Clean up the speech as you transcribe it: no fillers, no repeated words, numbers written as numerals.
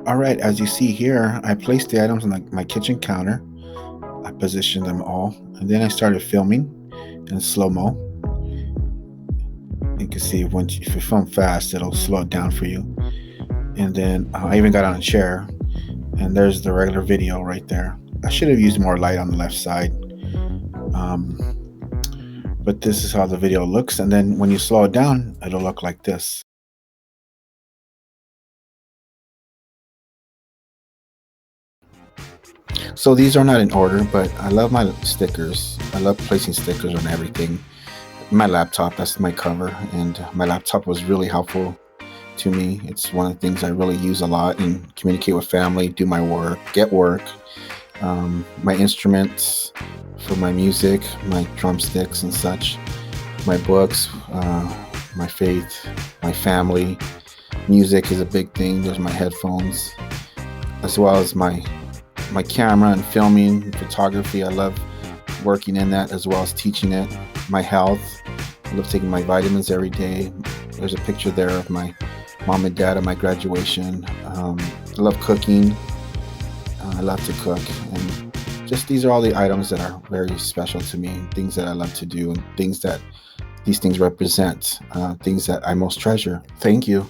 All right, as you see here, I placed the items on my kitchen counter. I positioned them all, and then I started filming in slow-mo. You can see if you film fast, it'll slow it down for you. And then I even got on a chair, and there's the regular video right there. I should have used more light on the left side, um, but this is how the video looks. And then when you slow it down, it'll look like this. So these are not in order, but I love my stickers. I love placing stickers on everything. My laptop, that's my cover, and my laptop was really helpful to me. It's one of the things I really use a lot and communicate with family, do my work, get work. My instruments for my music, my drumsticks and such, my books, my faith, my family. Music is a big thing. There's my headphones, as well as my camera and filming, photography. I love working in that as well as teaching it. My health. I love taking my vitamins every day. There's a picture there of my mom and dad at my graduation. I love cooking. I love to cook, and just these are all the items that are very special to me, things that I love to do, and things that these things represent, things that I most treasure. Thank you.